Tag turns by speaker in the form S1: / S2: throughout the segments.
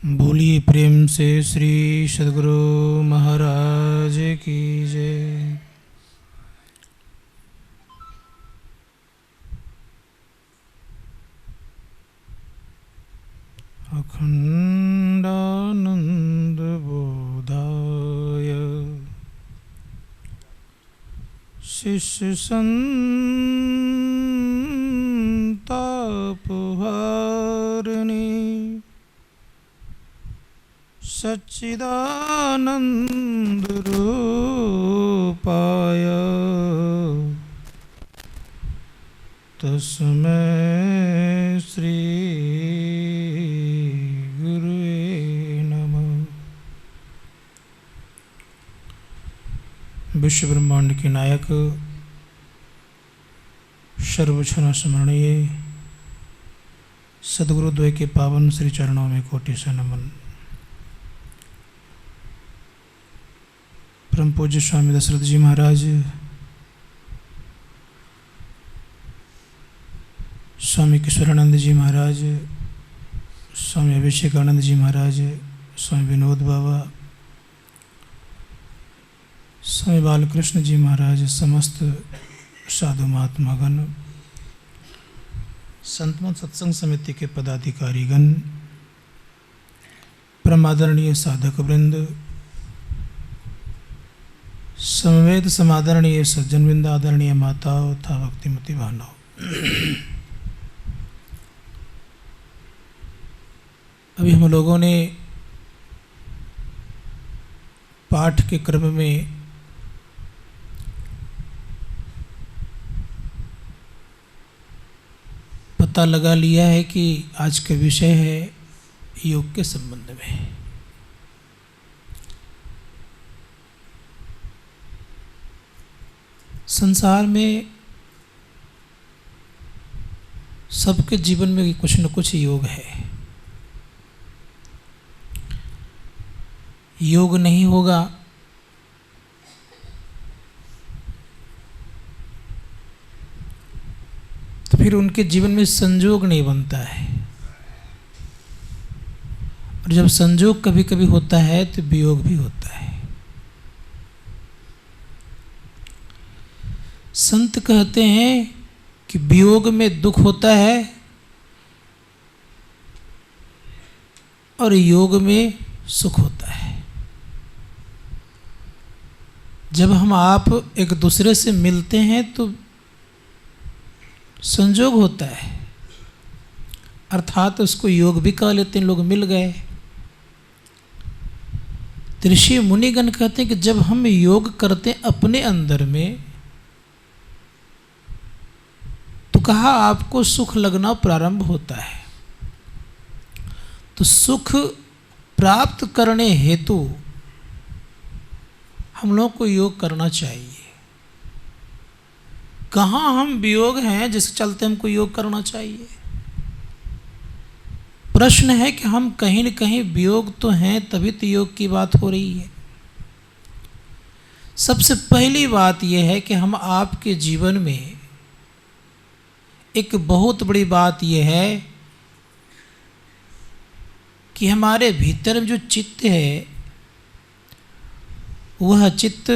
S1: बोलिए प्रेम से श्री सद्गुरु महाराज की जय। अखंडानंद बोधाय शिष्य संतापहारिणी सच्चिदानंद रूपाय तस्मै श्री गुरुवे नमः। विश्व ब्रह्मांड के नायक सर्वक्षण स्मरणीय सद्गुरुद्वय के पावन श्री चरणों में कोटि से नमन। परम पूज्य स्वामी दशरथ जी महाराज, स्वामी किशोरानंद जी महाराज, स्वामी अभिषेकानंद जी महाराज, स्वामी विनोद बाबा, स्वामी बालकृष्ण जी महाराज, समस्त साधु महात्मागण, संतमत सत्संग समिति के पदाधिकारीगण, परमादरणीय साधक वृंद, समवेद समादरणीय सज्जन वृंद, आदरणीय माताओं तथा भक्तिमती बहनों, अभी हम लोगों ने पाठ के क्रम में पता लगा लिया है कि आज का विषय है योग के संबंध में। संसार में सबके जीवन में कुछ न कुछ योग है। योग नहीं होगा तो फिर उनके जीवन में संयोग नहीं बनता है, और जब संयोग कभी कभी होता है तो वियोग भी होता है। संत कहते हैं कि वियोग में दुख होता है और योग में सुख होता है। जब हम आप एक दूसरे से मिलते हैं तो संयोग होता है, अर्थात उसको योग भी कह लेते हैं, लोग मिल गए। ऋषि मुनिगण कहते हैं कि जब हम योग करते हैं अपने अंदर में तो कहा आपको सुख लगना प्रारंभ होता है। तो सुख प्राप्त करने हेतु हम लोग को योग करना चाहिए। कहाँ हम वियोग हैं जिसके चलते हमको योग करना चाहिए? प्रश्न है कि हम कहीं न कहीं वियोग तो हैं, तभी तो योग की बात हो रही है। सबसे पहली बात यह है कि हम आपके जीवन में एक बहुत बड़ी बात यह है कि हमारे भीतर में जो चित्त है वह चित्त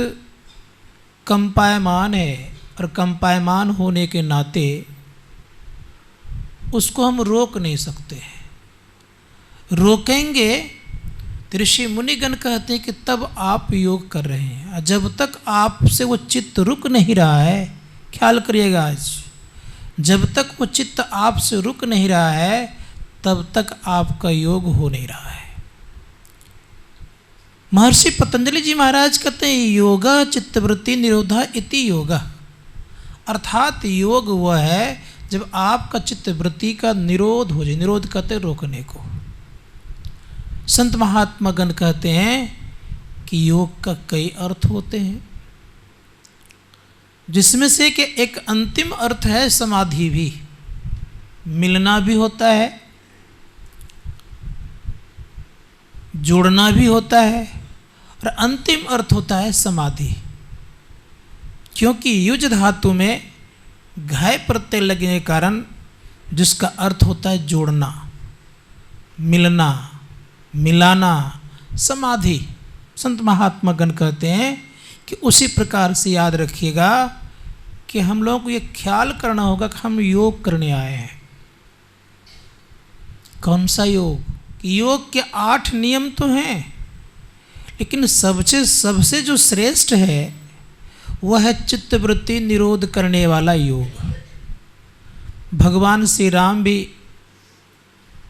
S1: कंपायमान है, और कंपायमान होने के नाते उसको हम रोक नहीं सकते हैं। रोकेंगे तो ऋषि मुनिगण कहते हैं कि तब आप योग कर रहे हैं। जब तक आपसे वो चित्त रुक नहीं रहा है, ख्याल करिएगा, आज जब तक वो चित्त आपसे रुक नहीं रहा है तब तक आपका योग हो नहीं रहा है। महर्षि पतंजलि जी महाराज कहते हैं योगा चित्तवृत्ति निरोधा इति योगा, अर्थात योग वह है जब आपका चित्तवृत्ति का निरोध हो जाए। निरोध कहते रोकने को। संत महात्मा गण कहते हैं कि योग का कई अर्थ होते हैं, जिसमें से कि एक अंतिम अर्थ है समाधि भी। मिलना भी होता है, जोड़ना भी होता है, और अंतिम अर्थ होता है समाधि। क्योंकि युज धातु में घय प्रत्यय लगने के कारण जिसका अर्थ होता है जोड़ना, मिलना, मिलाना, समाधि। संत महात्मा गण कहते हैं कि उसी प्रकार से याद रखिएगा कि हम लोगों को ये ख्याल करना होगा कि हम योग करने आए हैं। कौन सा योग? कि योग के 8 नियम तो हैं, लेकिन सबसे जो श्रेष्ठ है वह है चित्तवृत्ति निरोध करने वाला योग। भगवान श्री राम भी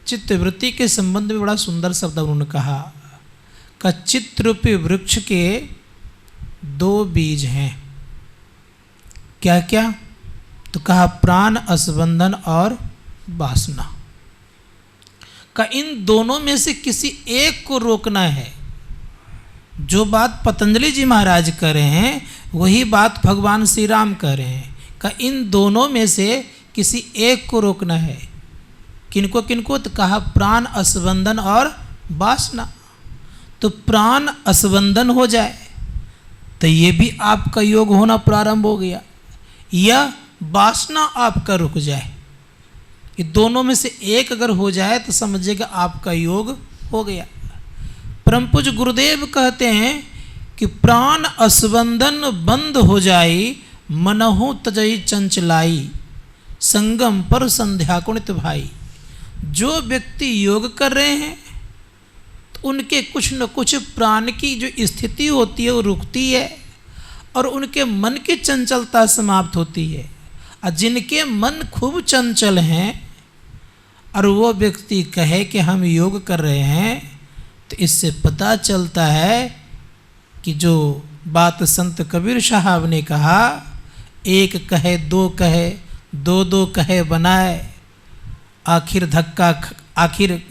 S1: चित्तवृत्ति के संबंध में बड़ा सुंदर शब्द उन्होंने कहा कि चित्तरूपी वृक्ष के 2 बीज हैं। क्या क्या? तो कहा प्राण असबंधन और वासना। का इन दोनों में से किसी एक को रोकना है। जो बात पतंजलि जी महाराज कह रहे हैं वही बात भगवान श्री राम कह रहे हैं। का इन दोनों में से किसी एक को रोकना है। किनको किनको? तो कहा प्राण असबंधन और वासना। तो प्राण असबंधन हो जाए तो ये भी आपका योग होना प्रारंभ हो गया, या वासना आपका रुक जाए। ये दोनों में से एक अगर हो जाए तो समझिएगा आपका योग हो गया। परम पूज्य गुरुदेव कहते हैं कि प्राण असबंधन बंद हो जाई, मनहु तजई चंचलाई, संगम पर संध्या कुणित भाई। जो व्यक्ति योग कर रहे हैं तो उनके कुछ न कुछ प्राण की जो स्थिति होती है वो रुकती है और उनके मन की चंचलता समाप्त होती है। और जिनके मन खूब चंचल हैं और वो व्यक्ति कहे कि हम योग कर रहे हैं, तो इससे पता चलता है कि जो बात संत कबीर साहब ने कहा, एक कहे दो कहे, दो दो कहे बनाए, आखिर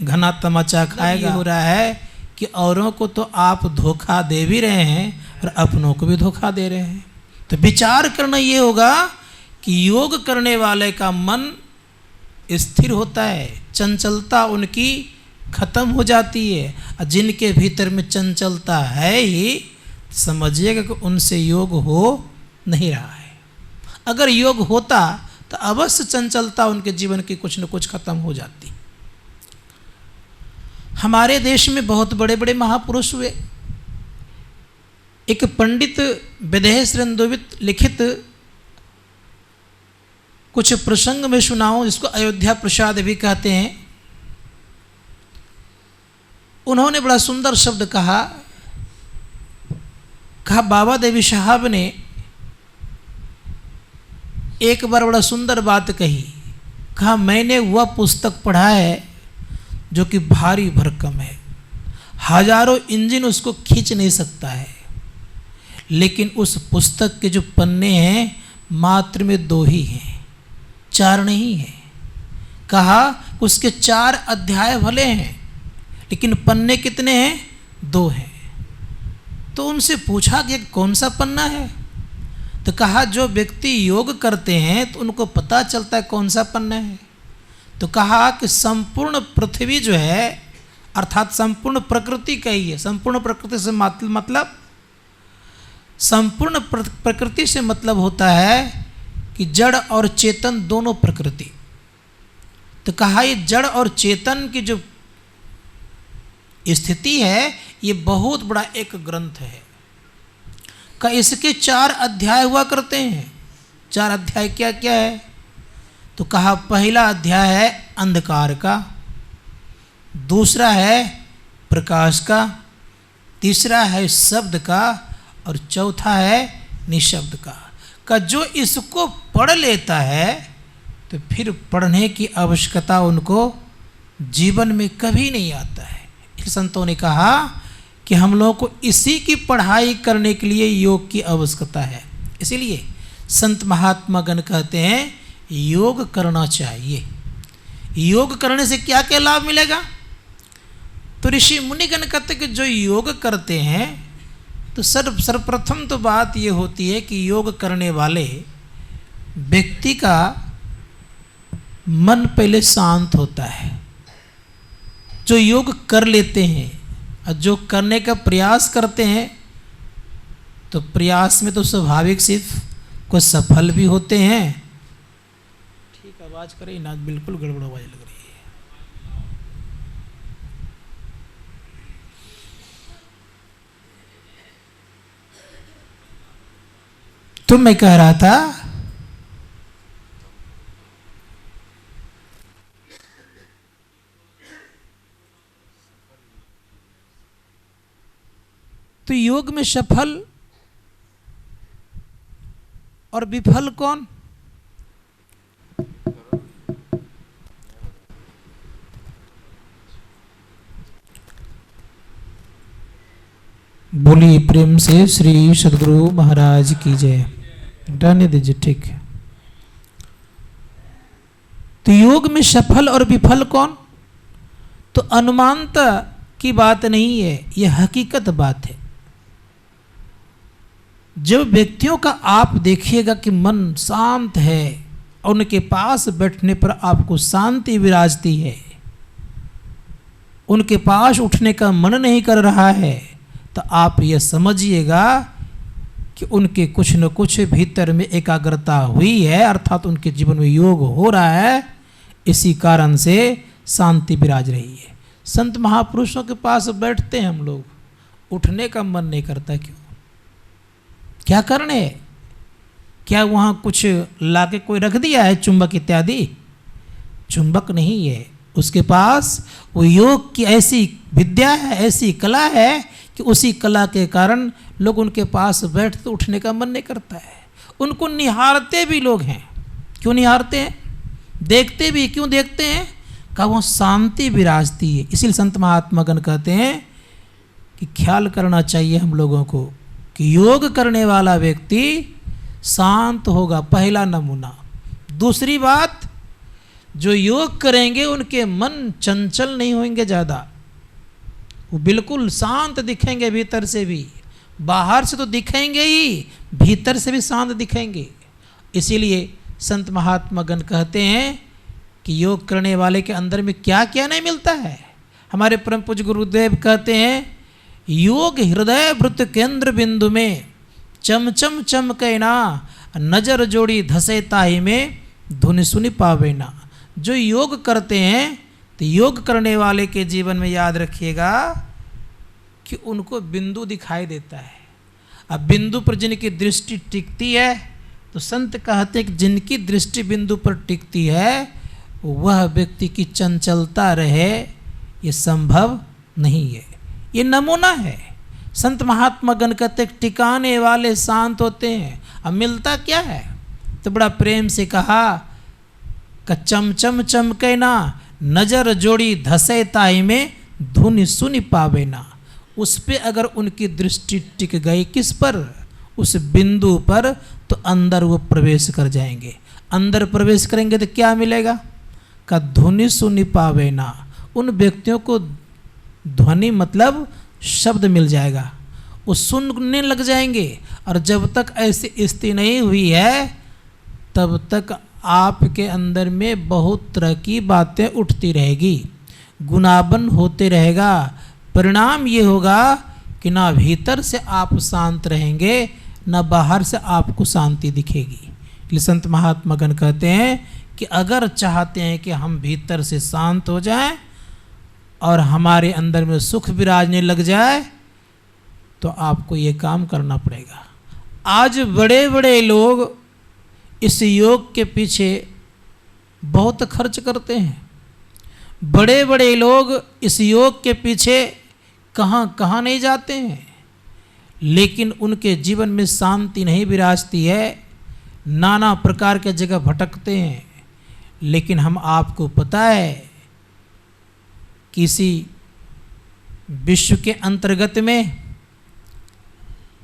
S1: घना तमाचा खाएगा। हो रहा है कि औरों को तो आप धोखा दे भी रहे हैं और अपनों को भी धोखा दे रहे हैं। तो विचार करना ये होगा कि योग करने वाले का मन स्थिर होता है, चंचलता उनकी खत्म हो जाती है। और जिनके भीतर में चंचलता है ही, समझिएगा कि उनसे योग हो नहीं रहा है। अगर योग होता तो अवश्य चंचलता उनके जीवन की कुछ न कुछ खत्म हो जाती। हमारे देश में बहुत बड़े बड़े महापुरुष हुए। एक पंडित विदेह श्रंदोवित लिखित कुछ प्रसंग में सुनाऊं, जिसको अयोध्या प्रसाद भी कहते हैं। उन्होंने बड़ा सुंदर शब्द कहा बाबा देवी साहब ने एक बार बड़ा सुंदर बात कही। कहा मैंने वह पुस्तक पढ़ा है जो कि भारी भरकम है, हजारों इंजन उसको खींच नहीं सकता है, लेकिन उस पुस्तक के जो पन्ने हैं मात्र में 2 ही हैं, 4 नहीं हैं। कहा उसके 4 अध्याय भले हैं लेकिन पन्ने कितने हैं? 2 हैं। तो उनसे पूछा कि कौन सा पन्ना है? तो कहा जो व्यक्ति योग करते हैं तो उनको पता चलता है कौन सा पन्ना है। तो कहा कि संपूर्ण पृथ्वी जो है, अर्थात संपूर्ण प्रकृति का ही है। संपूर्ण प्रकृति से मतलब संपूर्ण प्रकृति से मतलब होता है कि जड़ और चेतन दोनों प्रकृति। तो कहा ये जड़ और चेतन की जो स्थिति है ये बहुत बड़ा एक ग्रंथ है। का इसके 4 अध्याय हुआ करते हैं। 4 अध्याय क्या क्या है? तो कहा पहला अध्याय है अंधकार का, दूसरा है प्रकाश का, तीसरा है शब्द का और चौथा है निशब्द का जो इसको पढ़ लेता है तो फिर पढ़ने की आवश्यकता उनको जीवन में कभी नहीं आता है। इसलिए संतों ने कहा कि हम लोगों को इसी की पढ़ाई करने के लिए योग की आवश्यकता है। इसीलिए संत महात्मा गण कहते हैं योग करना चाहिए। योग करने से क्या क्या लाभ मिलेगा? तो ऋषि मुनिगण कहते कि जो योग करते हैं तो सर्वप्रथम तो बात ये होती है कि योग करने वाले व्यक्ति का मन पहले शांत होता है। जो योग कर लेते हैं और जो करने का प्रयास करते हैं तो प्रयास में तो स्वाभाविक सिर्फ कुछ सफल भी होते हैं। ठीक आवाज़ करे ना, बिल्कुल गड़बड़ आवाज़ लग रही है। तो मैं कह रहा था तो योग में सफल और विफल कौन? बोलिए प्रेम से श्री सद्गुरु महाराज की जय। रहने दीजिए, ठीक है। तो योग में सफल और विफल कौन? तो अनुमानता की बात नहीं है, यह हकीकत बात है। जब व्यक्तियों का आप देखिएगा कि मन शांत है और उनके पास बैठने पर आपको शांति विराजती है, उनके पास उठने का मन नहीं कर रहा है, तो आप यह समझिएगा कि उनके कुछ न कुछ भीतर में एकाग्रता हुई है, अर्थात उनके जीवन में योग हो रहा है। इसी कारण से शांति विराज रही है। संत महापुरुषों के पास बैठते हैं हम लोग, उठने का मन नहीं करता। क्यों? क्या कारण है? क्या वहाँ कुछ लाके कोई रख दिया है, चुंबक इत्यादि? चुंबक नहीं है, उसके पास वो योग की ऐसी विद्या है, ऐसी कला है कि उसी कला के कारण लोग उनके पास बैठते उठने का मन नहीं करता है। उनको निहारते भी लोग हैं। क्यों निहारते हैं? देखते भी क्यों देखते हैं? का वो शांति विराजती है। इसीलिए संत महात्मागण कहते हैं कि ख्याल करना चाहिए हम लोगों को कि योग करने वाला व्यक्ति शांत होगा, पहला नमूना। दूसरी बात, जो योग करेंगे उनके मन चंचल नहीं होंगे ज़्यादा, वो बिल्कुल शांत दिखेंगे भीतर से भी। बाहर से तो दिखेंगे ही, भीतर से भी शांत दिखेंगे। इसीलिए संत महात्मागण कहते हैं कि योग करने वाले के अंदर में क्या क्या नहीं मिलता है। हमारे परम पूज्य गुरुदेव कहते हैं, योग हृदय वृत्त केंद्र बिंदु में चमचम चमके ना, नजर जोड़ी धसे ताही में धुन सुनी पावे ना। जो योग करते हैं तो योग करने वाले के जीवन में याद रखिएगा कि उनको बिंदु दिखाई देता है। अब बिंदु पर जिनकी दृष्टि टिकती है, तो संत कहते हैं कि जिनकी दृष्टि बिंदु पर टिकती है वह व्यक्ति की चंचलता रहे, ये संभव नहीं है। ये नमूना है। संत महात्मागण कहते टिकाने वाले शांत होते हैं। अब मिलता क्या है? तो बड़ा प्रेम से कहा कि चमचम चमके ना, नजर जोड़ी धसे ताई में धुन सुनी पावे ना। उस पे अगर उनकी दृष्टि टिक गई, किस पर? उस बिंदु पर, तो अंदर वो प्रवेश कर जाएंगे। अंदर प्रवेश करेंगे तो क्या मिलेगा? का धुनि सुनी पावे ना। उन व्यक्तियों को ध्वनि मतलब शब्द मिल जाएगा, वो सुनने लग जाएंगे। और जब तक ऐसी स्थिति नहीं हुई है तब तक आपके अंदर में बहुत तरह की बातें उठती रहेगी, गुनाबन होते रहेगा। परिणाम ये होगा कि ना भीतर से आप शांत रहेंगे, ना बाहर से आपको शांति दिखेगी। इसलिए संत महात्मागण कहते हैं कि अगर चाहते हैं कि हम भीतर से शांत हो जाएं और हमारे अंदर में सुख विराजने लग जाए, तो आपको ये काम करना पड़ेगा। आज बड़े बड़े लोग इस योग के पीछे बहुत खर्च करते हैं। बड़े बड़े लोग इस योग के पीछे कहाँ कहाँ नहीं जाते हैं, लेकिन उनके जीवन में शांति नहीं विराजती है, नाना प्रकार के जगह भटकते हैं। लेकिन हम आपको पता है, किसी विश्व के अंतर्गत में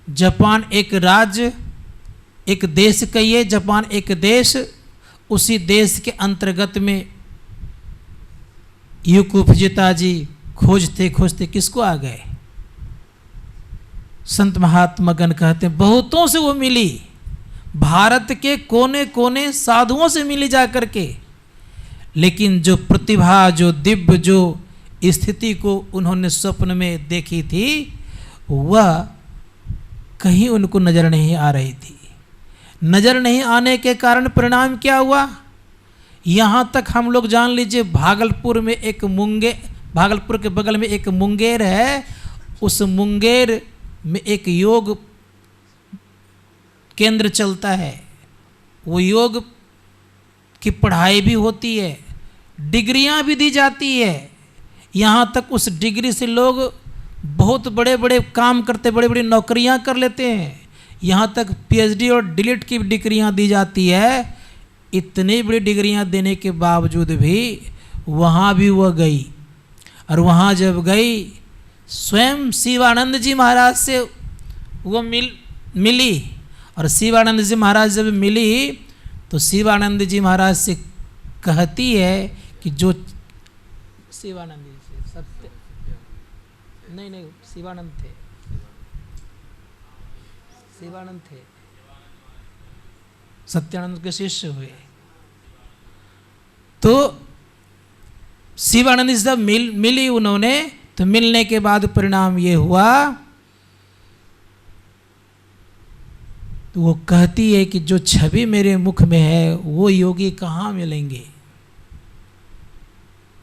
S1: जापान एक राज्य, एक देश कहिए, जापान एक देश, उसी देश के अंतर्गत में यूकू फुजिता जी खोजते खोजते किसको आ गए? संत महात्मागण कहते हैं बहुतों से वो मिली, भारत के कोने कोने साधुओं से मिली जा करके। लेकिन जो प्रतिभा, जो दिव्य, जो स्थिति को उन्होंने स्वप्न में देखी थी, वह कहीं उनको नजर नहीं आ रही थी। नजर नहीं आने के कारण परिणाम क्या हुआ? यहाँ तक हम लोग जान लीजिए, भागलपुर में एक भागलपुर के बगल में एक मुंगेर है, उस मुंगेर में एक योग केंद्र चलता है, वो योग की पढ़ाई भी होती है, डिग्रियां भी दी जाती है। यहाँ तक उस डिग्री से लोग बहुत बड़े बड़े काम करते, बड़े बड़ी नौकरियां कर लेते हैं। यहाँ तक पीएचडी और डीलिट की डिग्रियां दी जाती है। इतनी बड़ी डिग्रियां देने के बावजूद भी वहाँ भी वह गई, और वहाँ जब गई स्वयं शिवानंद जी महाराज से वो मिली। और शिवानंद जी महाराज जब मिली तो शिवानंद जी महाराज से कहती है कि जो शिवानंद जी से सत्य नहीं शिवानंद थे, शिवानंद थे, सत्यानंद के शिष्य हुए। तो शिवानंद जी जब मिली उन्होंने, तो मिलने के बाद परिणाम ये हुआ, तो वो कहती है कि जो छवि मेरे मुख में है वो योगी कहाँ मिलेंगे।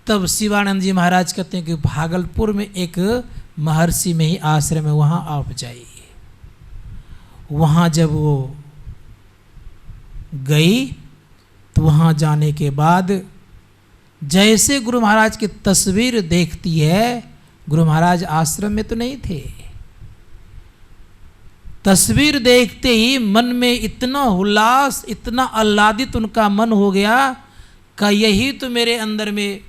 S1: तब शिवानंद जी महाराज कहते हैं कि भागलपुर में एक महर्षि में ही आश्रम है, वहाँ आप जाइए। वहाँ जब वो गई तो वहाँ जाने के बाद जैसे गुरु महाराज की तस्वीर देखती है, गुरु महाराज आश्रम में तो नहीं थे, तस्वीर देखते ही मन में इतना उल्लास, इतना आह्लादित उनका मन हो गया कि यही तो मेरे अंदर में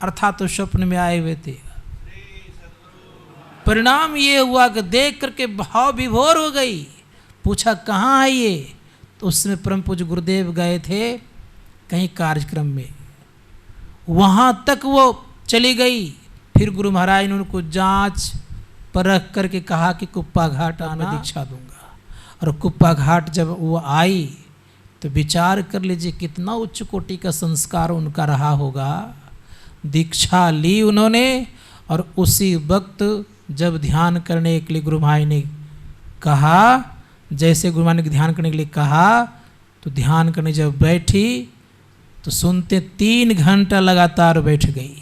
S1: अर्थात तो स्वप्न में आए हुए थे। परिणाम ये हुआ कि देख करके भाव विभोर हो गई। पूछा कहाँ है ये, तो उसमें परम पूज्य गुरुदेव गए थे कहीं कार्यक्रम में, वहाँ तक वो चली गई। फिर गुरु महाराज ने उनको जांच परख करके कहा कि कुप्पा घाट आना, दीक्षा दूंगा। और कुप्पा घाट जब वो आई तो विचार कर लीजिए कितना उच्च कोटि का संस्कार उनका रहा होगा। दीक्षा ली उन्होंने, और उसी वक्त जब ध्यान करने के लिए गुरु महाराज ने कहा, जैसे गुरु महाराज ने ध्यान करने के लिए कहा, तो ध्यान करने जब बैठी तो सुनते 3 घंटा लगातार बैठ गई।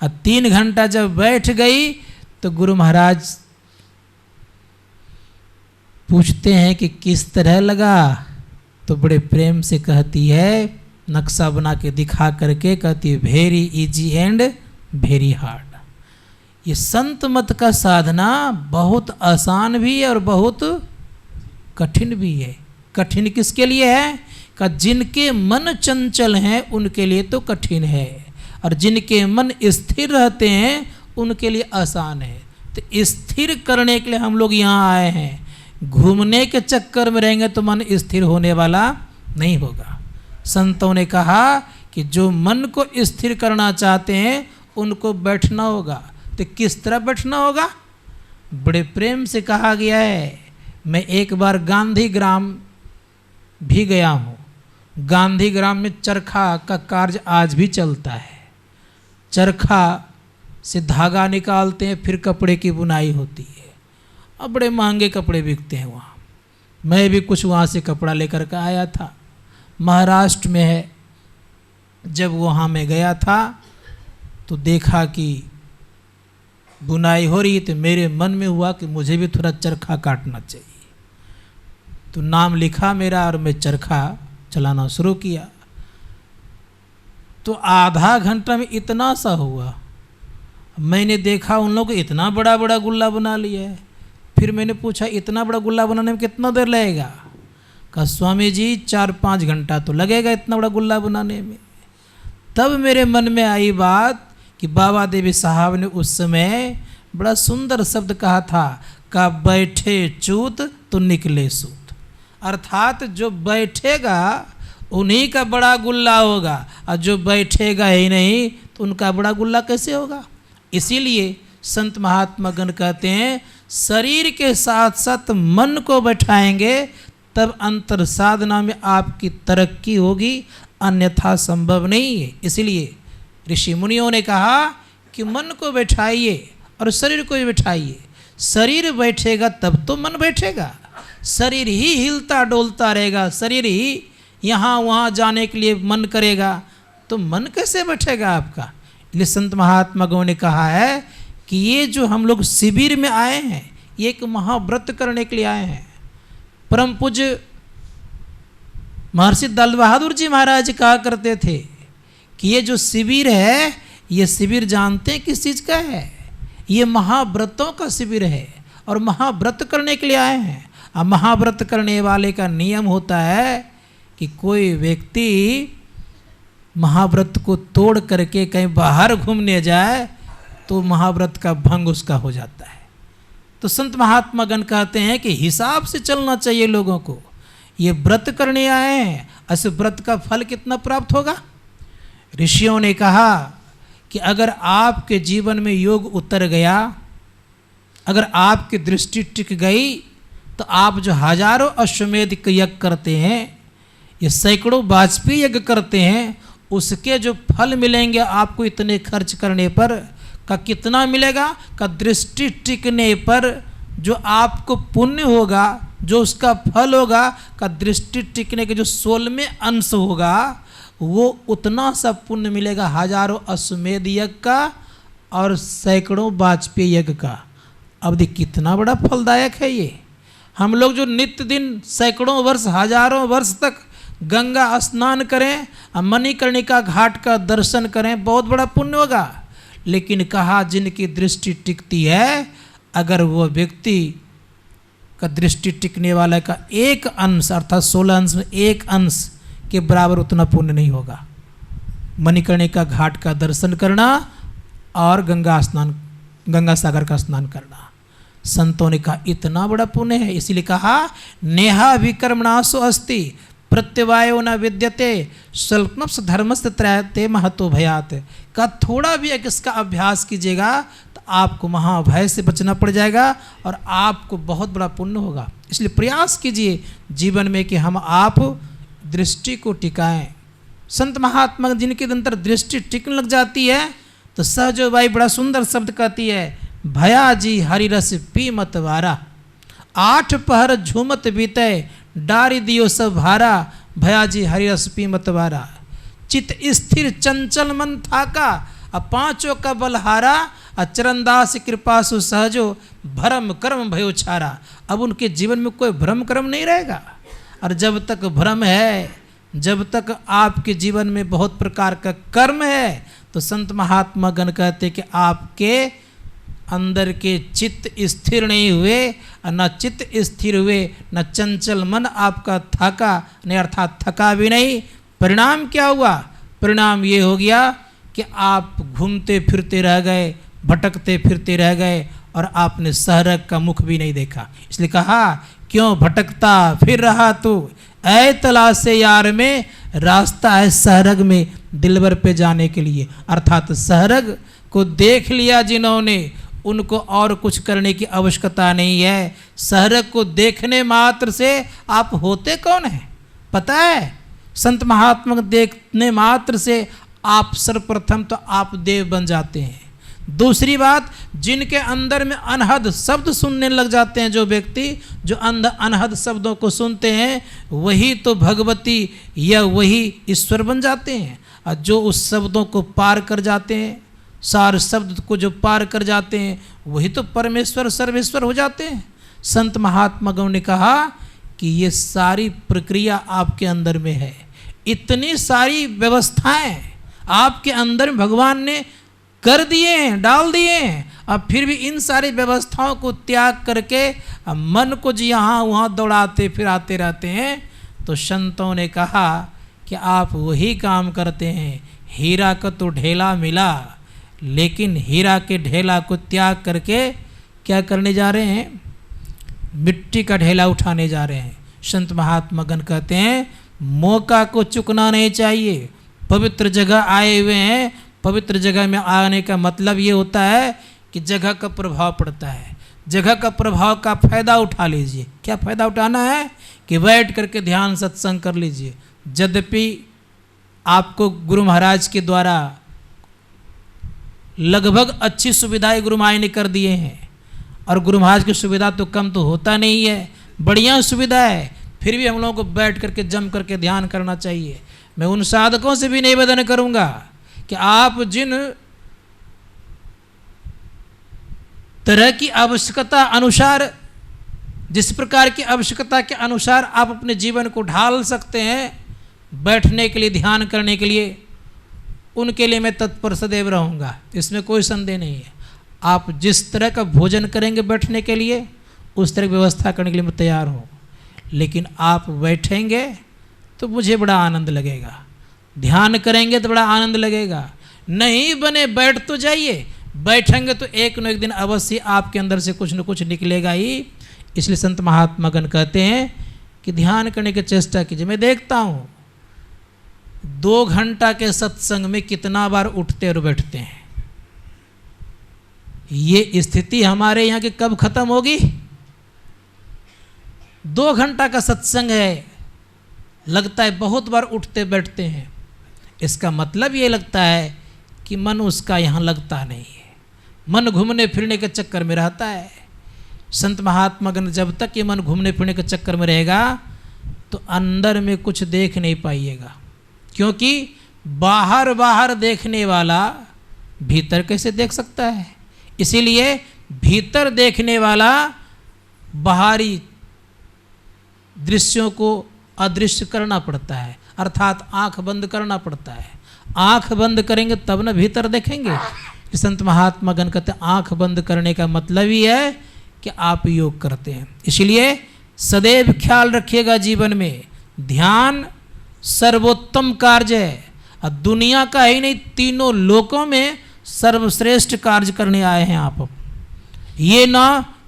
S1: और 3 घंटा जब बैठ गई तो गुरु महाराज पूछते हैं कि किस तरह लगा, तो बड़े प्रेम से कहती है, नक्शा बना के दिखा करके कहती है, very easy and very hard. ये संत मत का साधना बहुत आसान भी है और बहुत कठिन भी है। कठिन किसके लिए है कि जिनके मन चंचल हैं उनके लिए तो कठिन है, और जिनके मन स्थिर रहते हैं उनके लिए आसान है। तो स्थिर करने के लिए हम लोग यहाँ आए हैं। घूमने के चक्कर में रहेंगे तो मन स्थिर होने वाला नहीं होगा। संतों ने कहा कि जो मन को स्थिर करना चाहते हैं उनको बैठना होगा। तो किस तरह बैठना होगा, बड़े प्रेम से कहा गया है। मैं एक बार गांधी ग्राम भी गया हूँ। गांधी ग्राम में चरखा का कार्य आज भी चलता है। चरखा से धागा निकालते हैं, फिर कपड़े की बुनाई होती है, और बड़े महंगे कपड़े बिकते हैं वहाँ। मैं भी कुछ वहाँ से कपड़ा लेकर के आया था। महाराष्ट्र में है। जब वहाँ मैं गया था तो देखा कि बुनाई हो रही, तो मेरे मन में हुआ कि मुझे भी थोड़ा चरखा काटना चाहिए। तो नाम लिखा मेरा और मैं चरखा चलाना शुरू किया। तो आधा घंटा में इतना सा हुआ। मैंने देखा उन लोगों को इतना बड़ा बड़ा गुल्ला बना लिया है। फिर मैंने पूछा इतना बड़ा गुल्ला बनाने में कितना देर लगेगा। कहा स्वामी जी 4-5 घंटा तो लगेगा इतना बड़ा गुल्ला बनाने में। तब मेरे मन में आई बात कि बाबा देवी साहब ने उस समय बड़ा सुंदर शब्द कहा था कि बैठे चूत तो निकले सूत। अर्थात जो बैठेगा उन्हीं का बड़ा गुल्ला होगा, और जो बैठेगा ही नहीं तो उनका बड़ा गुल्ला कैसे होगा। इसीलिए संत महात्मा गण कहते हैं शरीर के साथ साथ मन को बैठाएंगे तब अंतर साधना में आपकी तरक्की होगी, अन्यथा संभव नहीं है। इसलिए ऋषि मुनियों ने कहा कि मन को बैठाइए और शरीर को भी बैठाइए। शरीर बैठेगा तब तो मन बैठेगा। शरीर ही हिलता डोलता रहेगा, शरीर ही यहाँ वहाँ जाने के लिए मन करेगा, तो मन कैसे बैठेगा आपका। इसलिए संत महात्माओं ने कहा है कि ये जो हम लोग शिविर में आए हैं, ये एक महाव्रत करने के लिए आए हैं। परम पूज्य महर्षि दल बहादुर जी महाराज कहा करते थे कि ये जो शिविर है, ये शिविर जानते हैं किस चीज़ का है? ये महाव्रतों का शिविर है और महाव्रत करने के लिए आए हैं। अब महाव्रत करने वाले का नियम होता है कि कोई व्यक्ति महाव्रत को तोड़ करके कहीं बाहर घूमने जाए तो महाव्रत का भंग उसका हो जाता है। तो संत महात्मा गण कहते हैं कि हिसाब से चलना चाहिए लोगों को। ये व्रत करने आए हैं, इस व्रत का फल कितना प्राप्त होगा? ऋषियों ने कहा कि अगर आपके जीवन में योग उतर गया, अगर आपकी दृष्टि टिक गई, तो आप जो हजारों अश्वमेध यज्ञ करते हैं, ये सैकड़ों वाजपेयी यज्ञ करते हैं, उसके जो फल मिलेंगे आपको इतने खर्च करने पर का कितना मिलेगा? का दृष्टि टिकने पर जो आपको पुण्य होगा, जो उसका फल होगा, का दृष्टि टिकने के जो 16वें अंश होगा, वो उतना सा पुण्य मिलेगा हजारों अश्वमेध यज्ञ का और सैकड़ों वाजपेयी यज्ञ का। अब देखिए कितना बड़ा फलदायक है ये। हम लोग जो नित्य दिन सैकड़ों वर्ष, हजारों वर्ष तक गंगा स्नान करें, मणिकर्णिका घाट का दर्शन करें, बहुत बड़ा पुण्य होगा। लेकिन कहा जिनकी दृष्टि टिकती है, अगर वो व्यक्ति का दृष्टि टिकने वाला का एक अंश अर्थात 16 अंश में एक अंश के बराबर उतना पुण्य नहीं होगा। मणिकर्णिका घाट का दर्शन करना और गंगा सागर का स्नान करना, संतों ने कहा इतना बड़ा पुण्य है। इसीलिए कहा नेहा विकर्मणासु अस्ति प्रत्यवायो न विद्यते स्वल्पनप्स धर्मस्य त्रयते महतो भयात। का थोड़ा भी अगर इसका अभ्यास कीजिएगा तो आपको महाभय से बचना पड़ जाएगा और आपको बहुत बड़ा पुण्य होगा। इसलिए प्रयास कीजिए जीवन में कि हम आप दृष्टि को टिकाएं। संत महात्मा जिनके अंतर दृष्टि टिकने लग जाती है तो सहजो बाई बड़ा सुंदर शब्द कहती है, भया जी हरि रस पी मत वारा, 8 पहर झूमत बीते डारी दियो सब भारा, भया जी हरि रस पी मत वारा। चित स्थिर चंचल मन थाका, 5 का बलहारा, चरणदास कृपा सु सहजो भरम कर्म भयो छारा। अब उनके जीवन में कोई भ्रम कर्म नहीं रहेगा। और जब तक भ्रम है, जब तक आपके जीवन में बहुत प्रकार का कर्म है, तो संत महात्मा गण कहते कि आपके अंदर के चित्त स्थिर नहीं हुए, न चित्त स्थिर हुए, न चंचल मन आपका थका नहीं, अर्थात थका भी नहीं। परिणाम क्या हुआ? परिणाम ये हो गया कि आप घूमते फिरते रह गए, भटकते फिरते रह गए और आपने सहरग का मुख भी नहीं देखा। इसलिए कहा क्यों भटकता फिर रहा तू, ऐ तलाशे यार में रास्ता है सहरग में दिलबर पे जाने के लिए। अर्थात सहरग को देख लिया जिन्होंने, उनको और कुछ करने की आवश्यकता नहीं है। सहरग को देखने मात्र से आप होते कौन हैं पता है? संत महात्मा को देखने मात्र से आप सर्वप्रथम तो आप देव बन जाते हैं। दूसरी बात, जिनके अंदर में अनहद शब्द सुनने लग जाते हैं, जो व्यक्ति जो अनहद शब्दों को सुनते हैं, वही तो भगवती या वही ईश्वर बन जाते हैं। और जो उस शब्दों को पार कर जाते हैं, सार शब्द को जो पार कर जाते हैं, वही तो परमेश्वर सर्वेश्वर हो जाते हैं। संत महात्मा गण ने कहा कि ये सारी प्रक्रिया आपके अंदर में है। इतनी सारी व्यवस्थाएं आपके अंदर में भगवान ने कर दिए हैं, डाल दिए हैं। अब फिर भी इन सारी व्यवस्थाओं को त्याग करके मन को जो यहाँ वहाँ दौड़ाते फिराते रहते हैं। तो संतों ने कहा कि आप वही काम करते हैं। हीरा का तो ढेला मिला, लेकिन हीरा के ढेला को त्याग करके क्या करने जा रहे हैं? मिट्टी का ढेला उठाने जा रहे हैं। संत महात्मा गण कहते हैं मौका को चुकना नहीं चाहिए। पवित्र जगह आए हुए हैं, पवित्र जगह में आने का मतलब ये होता है कि जगह का प्रभाव पड़ता है। जगह का प्रभाव का फ़ायदा उठा लीजिए। क्या फ़ायदा उठाना है? कि बैठ करके ध्यान सत्संग कर लीजिए। यद्यपि आपको गुरु महाराज के द्वारा लगभग अच्छी सुविधाएं गुरु महाराज ने कर दिए हैं, और गुरु महाराज की सुविधा तो कम तो होता नहीं है, बढ़िया सुविधा है। फिर भी हम लोगों को बैठ करके जम करके ध्यान करना चाहिए। मैं उन साधकों से भी निवेदन करूंगा कि आप जिन तरह की आवश्यकता अनुसार, जिस प्रकार की आवश्यकता के अनुसार आप अपने जीवन को ढाल सकते हैं, बैठने के लिए, ध्यान करने के लिए, उनके लिए मैं तत्पर सदैव रहूँगा, इसमें कोई संदेह नहीं है। आप जिस तरह का भोजन करेंगे बैठने के लिए, उस तरह की व्यवस्था करने के लिए मैं तैयार हूँ। लेकिन आप बैठेंगे तो मुझे बड़ा आनंद लगेगा, ध्यान करेंगे तो बड़ा आनंद लगेगा। नहीं बने बैठ तो जाइए, बैठेंगे तो एक न एक दिन अवश्य आपके अंदर से कुछ न कुछ निकलेगा ही। इसलिए संत महात्मागण कहते हैं कि ध्यान करने की चेष्टा कीजिए। मैं देखता हूँ 2 घंटा के सत्संग में कितना बार उठते और बैठते हैं। ये स्थिति हमारे यहाँ की कब खत्म होगी? 2 घंटा का सत्संग है, लगता है बहुत बार उठते बैठते हैं। इसका मतलब ये लगता है कि मन उसका यहाँ लगता नहीं है, मन घूमने फिरने के चक्कर में रहता है। संत महात्मागण जब तक ये मन घूमने फिरने के चक्कर में रहेगा तो अंदर में कुछ देख नहीं पाइएगा, क्योंकि बाहर बाहर देखने वाला भीतर कैसे देख सकता है। इसीलिए भीतर देखने वाला बाहरी दृश्यों को अदृश्य करना पड़ता है, अर्थात आंख बंद करना पड़ता है। आंख बंद करेंगे तब न भीतर देखेंगे। संत महात्मागण कहते हैं आंख बंद करने का मतलब ही है कि आप योग करते हैं। इसलिए सदैव ख्याल रखिएगा जीवन में ध्यान सर्वोत्तम कार्य है, और दुनिया का ही नहीं तीनों लोकों में सर्वश्रेष्ठ कार्य करने आए हैं आप। ये ना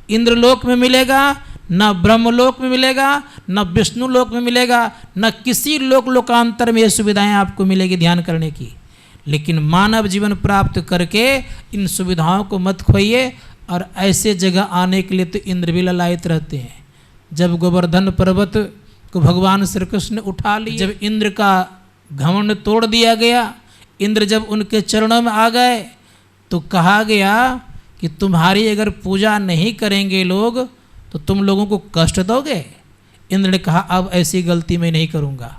S1: इंद्रलोक में मिलेगा, न ब्रह्मलोक में मिलेगा, न विष्णु लोक में मिलेगा, न किसी लोकांतर में ये सुविधाएं आपको मिलेगी ध्यान करने की। लेकिन मानव जीवन प्राप्त करके इन सुविधाओं को मत खोइए। और ऐसे जगह आने के लिए तो इंद्र भी ललायत रहते हैं। जब गोवर्धन पर्वत को भगवान श्री कृष्ण ने उठा लिया, जब इंद्र का घमंड तोड़ दिया गया, इंद्र जब उनके चरणों में आ गए तो कहा गया कि तुम्हारी अगर पूजा नहीं करेंगे लोग तो तुम लोगों को कष्ट दोगे। इंद्र ने कहा अब ऐसी गलती मैं नहीं करूँगा।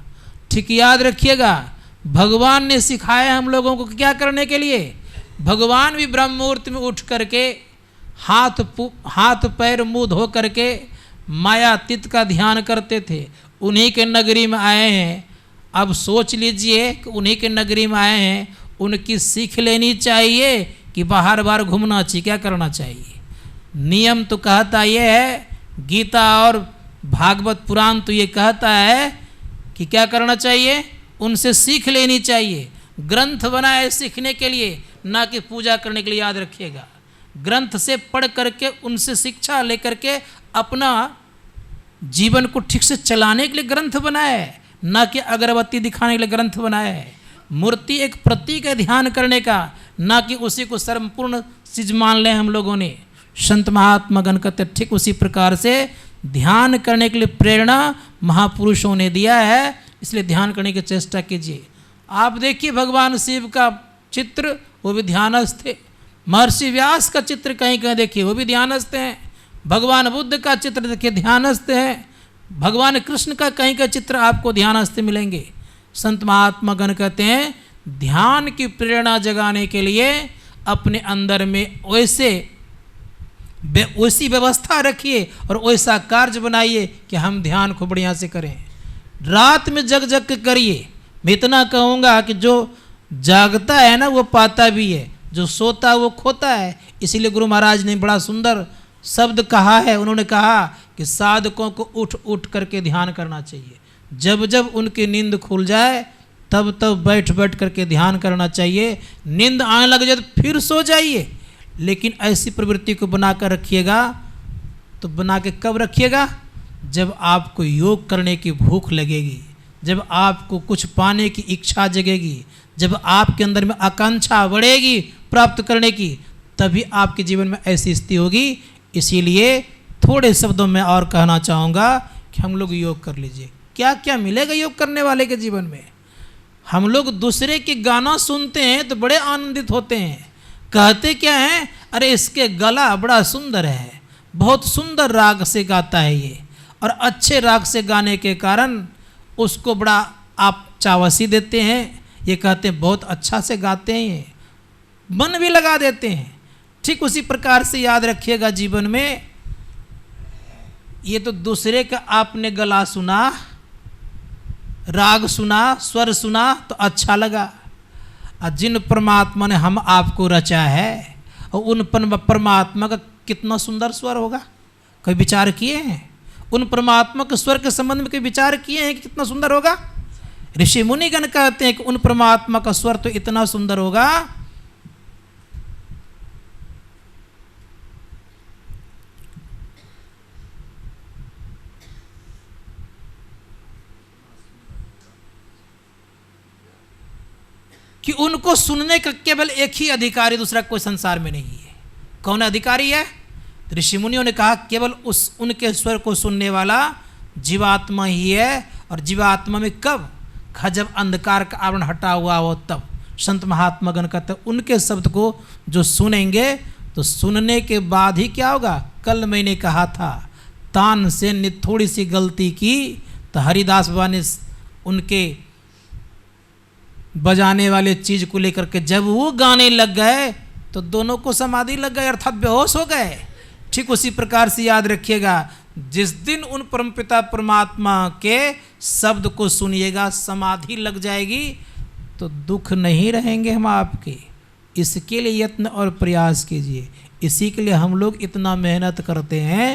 S1: ठीक याद रखिएगा, भगवान ने सिखाया हम लोगों को क्या करने के लिए। भगवान भी ब्रह्म मुहूर्त में उठ करके हाथ पैर मुंह धो करके मायातीत का ध्यान करते थे। उन्हीं के नगरी में आए हैं। अब सोच लीजिए कि उन्हीं के नगरी में आए हैं, उनकी सीख लेनी चाहिए कि बाहर बाहर घूमना चाहिए, क्या करना चाहिए। नियम तो कहता ये है, गीता और भागवत पुराण तो ये कहता है कि क्या करना चाहिए, उनसे सीख लेनी चाहिए। ग्रंथ बनाए सीखने के लिए, ना कि पूजा करने के लिए। याद रखिएगा, ग्रंथ से पढ़ करके उनसे शिक्षा लेकर के अपना जीवन को ठीक से चलाने के लिए ग्रंथ बनाए, ना कि अगरबत्ती दिखाने के लिए ग्रंथ बनाए। मूर्ति एक प्रतीक है ध्यान करने का, ना कि उसी को सर्वपूर्ण चीज मान लें हम लोगों ने। संत महात्मागण कहते ठीक उसी प्रकार से ध्यान करने के लिए प्रेरणा महापुरुषों ने दिया है। इसलिए ध्यान करने की चेष्टा कीजिए। आप देखिए भगवान शिव का चित्र, वो भी ध्यानस्थ थे। महर्षि व्यास का चित्र कहीं कहीं देखिए, वो भी ध्यानस्थ हैं। भगवान बुद्ध का चित्र देखिए, ध्यानस्थ हैं। भगवान कृष्ण का कहीं का चित्र आपको ध्यानस्थ मिलेंगे। संत महात्मागण कहते हैं ध्यान की प्रेरणा जगाने के लिए अपने अंदर में वैसी व्यवस्था रखिए और वैसा कार्य बनाइए कि हम ध्यान को बढ़िया से करें। रात में जग जग के करिए। मैं इतना कहूँगा कि जो जागता है ना वो पाता भी है, जो सोता है वो खोता है। इसीलिए गुरु महाराज ने बड़ा सुंदर शब्द कहा है। उन्होंने कहा कि साधकों को उठ उठ करके ध्यान करना चाहिए। जब जब उनकी नींद खुल जाए तब तब बैठ बैठ करके ध्यान करना चाहिए। नींद आने लग जाए तो फिर सो जाइए, लेकिन ऐसी प्रवृत्ति को बना कर रखिएगा। तो बना के कब रखिएगा, जब आपको योग करने की भूख लगेगी, जब आपको कुछ पाने की इच्छा जगेगी, जब आपके अंदर में आकांक्षा बढ़ेगी प्राप्त करने की, तभी आपके जीवन में ऐसी स्थिति होगी। इसीलिए थोड़े शब्दों में और कहना चाहूँगा कि हम लोग योग कर लीजिए। क्या क्या मिलेगा योग करने वाले के जीवन में। हम लोग दूसरे के गाना सुनते हैं तो बड़े आनंदित होते हैं। कहते क्या हैं, अरे इसके गला बड़ा सुंदर है, बहुत सुंदर राग से गाता है ये, और अच्छे राग से गाने के कारण उसको बड़ा आप चावसी देते हैं। ये कहते हैं बहुत अच्छा से गाते हैं, ये मन भी लगा देते हैं। ठीक उसी प्रकार से याद रखिएगा जीवन में, ये तो दूसरे का आपने गला सुना राग सुना, स्वर सुना तो अच्छा लगा। और जिन परमात्मा ने हम आपको रचा है और उन परमात्मा का कितना सुंदर स्वर होगा, कोई विचार किए हैं? उन परमात्मा के स्वर के संबंध में कोई विचार किए हैं कि कितना सुंदर होगा? ऋषि मुनिगण कहते हैं कि उन परमात्मा का स्वर तो इतना सुंदर होगा कि उनको सुनने का केवल एक ही अधिकारी, दूसरा कोई संसार में नहीं है। कौन अधिकारी है? ऋषि मुनियों ने कहा केवल उनके स्वर को सुनने वाला जीवात्मा ही है। और जीवात्मा में कब? जब अंधकार का आवरण हटा हुआ हो तब। संत महात्मा गण कहते हैं उनके शब्द को जो सुनेंगे तो सुनने के बाद ही क्या होगा? कल मैंने कहा था तान सेन ने थोड़ी सी गलती की तो हरिदास बाबा ने उनके बजाने वाले चीज को लेकर के जब वो गाने लग गए तो दोनों को समाधि लग गए, अर्थात बेहोश हो गए। ठीक उसी प्रकार से याद रखिएगा, जिस दिन उन परमपिता परमात्मा के शब्द को सुनिएगा समाधि लग जाएगी तो दुख नहीं रहेंगे हम आपके। इसके लिए यत्न और प्रयास कीजिए। इसी के लिए हम लोग इतना मेहनत करते हैं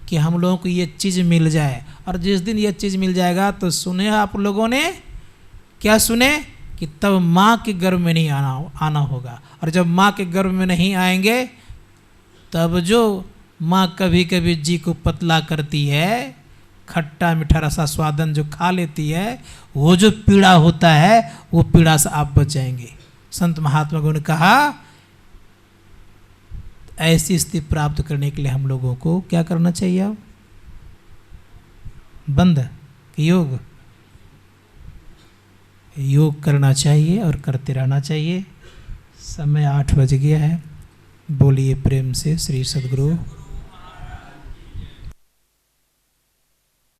S1: कि हम लोगों को ये चीज़ मिल जाए। और जिस दिन ये चीज़ मिल जाएगा तो सुने आप लोगों ने क्या सुने कि तब माँ के गर्भ में नहीं आना होगा। और जब माँ के गर्भ में नहीं आएंगे तब जो माँ कभी कभी जी को पतला करती है, खट्टा मीठा रसा स्वादन जो खा लेती है, वो जो पीड़ा होता है वो पीड़ा से आप बच जाएंगे। संत महात्मा ने कहा ऐसी स्थिति प्राप्त करने के लिए हम लोगों को क्या करना चाहिए? अब बंद योग करना चाहिए और करते रहना चाहिए। समय 8 बज गया है। बोलिए प्रेम से श्री सद्गुरु